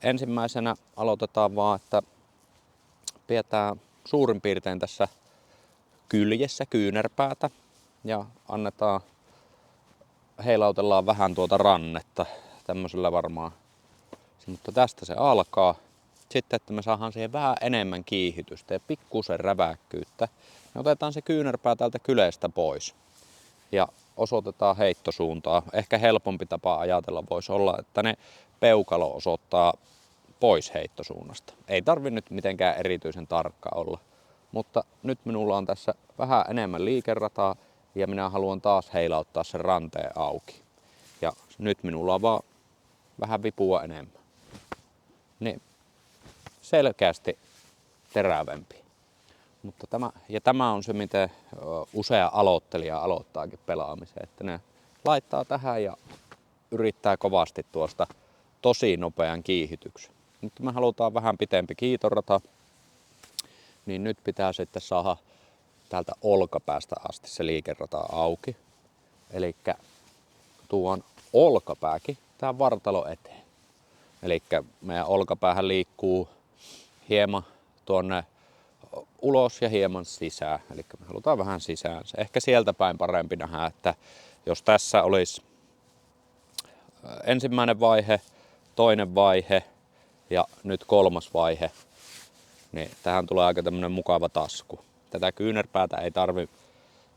ensimmäisenä aloitetaan vaan, että pidetään suurin piirtein tässä kyljessä kyynärpäätä ja heilautellaan vähän tuota rannetta. Tämmöisellä varmaan. Mutta tästä se alkaa. Sitten, että me saadaan siihen vähän enemmän kiihitystä ja pikkusen räväkkyyttä, niin otetaan se kyynärpää täältä kyleestä pois ja osoitetaan heittosuuntaa. Ehkä helpompi tapa ajatella voisi olla, että ne peukalo osoittaa pois heittosuunnasta. Ei tarvi nyt mitenkään erityisen tarkka olla, mutta nyt minulla on tässä vähän enemmän liikerataa ja minä haluan taas heilauttaa sen ranteen auki. Ja nyt minulla on vaan vähän vipua enemmän. Niin selkeästi terävämpi. Mutta tämä on se, miten usea aloittelija aloittaakin pelaamisen. Että ne laittaa tähän ja yrittää kovasti tuosta tosi nopean kiihityksen. Mutta me halutaan vähän pitempi kiitorata, niin nyt pitää sitten saada täältä olkapäästä asti se liikerata auki. Eli tuon olkapääkin tähän vartalo eteen. Eli meidän olkapäähän liikkuu hieman tuonne ulos ja hieman sisään. Eli me halutaan vähän sisään. Ehkä sieltä päin parempi nähdä, että jos tässä olisi ensimmäinen vaihe, toinen vaihe ja nyt kolmas vaihe, niin tähän tulee aika tämmönen mukava tasku. Tätä kyynärpäätä ei tarvi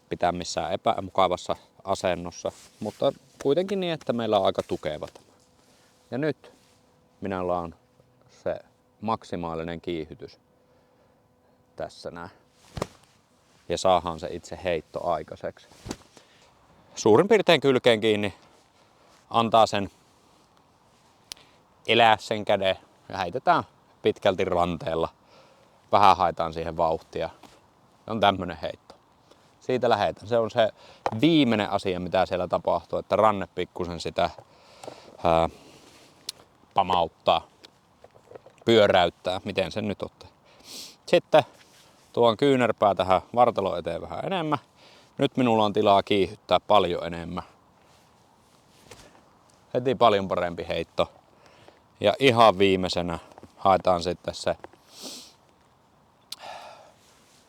pitää missään epämukavassa asennossa, mutta kuitenkin niin, että meillä on aika tukeva tämä. Ja nyt minulla on se maksimaalinen kiihytys tässä näin. Ja saadaan se itse heitto aikaiseksi. Suurin piirtein kylkeen kiinni, antaa sen elää sen käden ja heitetään pitkälti ranteella. Vähän haetaan siihen vauhtia. Se on tämmönen heitto. Siitä lähetään. Se on se viimeinen asia, mitä siellä tapahtuu, että ranne pikkusen sitä pamauttaa, pyöräyttää, miten sen nyt ottaa. Sitten tuon kyynärpää tähän vartalo eteen vähän enemmän. Nyt minulla on tilaa kiihyttää paljon enemmän. Heti paljon parempi heitto. Ja ihan viimeisenä haetaan sitten se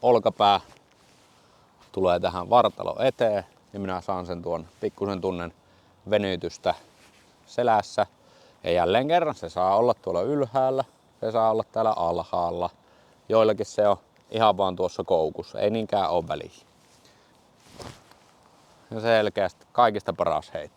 olkapää. Tulee tähän vartalo eteen ja minä saan sen tuon pikkusen tunnen venytystä selässä. Ja jälleen kerran se saa olla tuolla ylhäällä, se saa olla täällä alhaalla. Joillakin se on ihan vaan tuossa koukussa, ei niinkään ole väliä. Ja selkeästi kaikista paras heitto.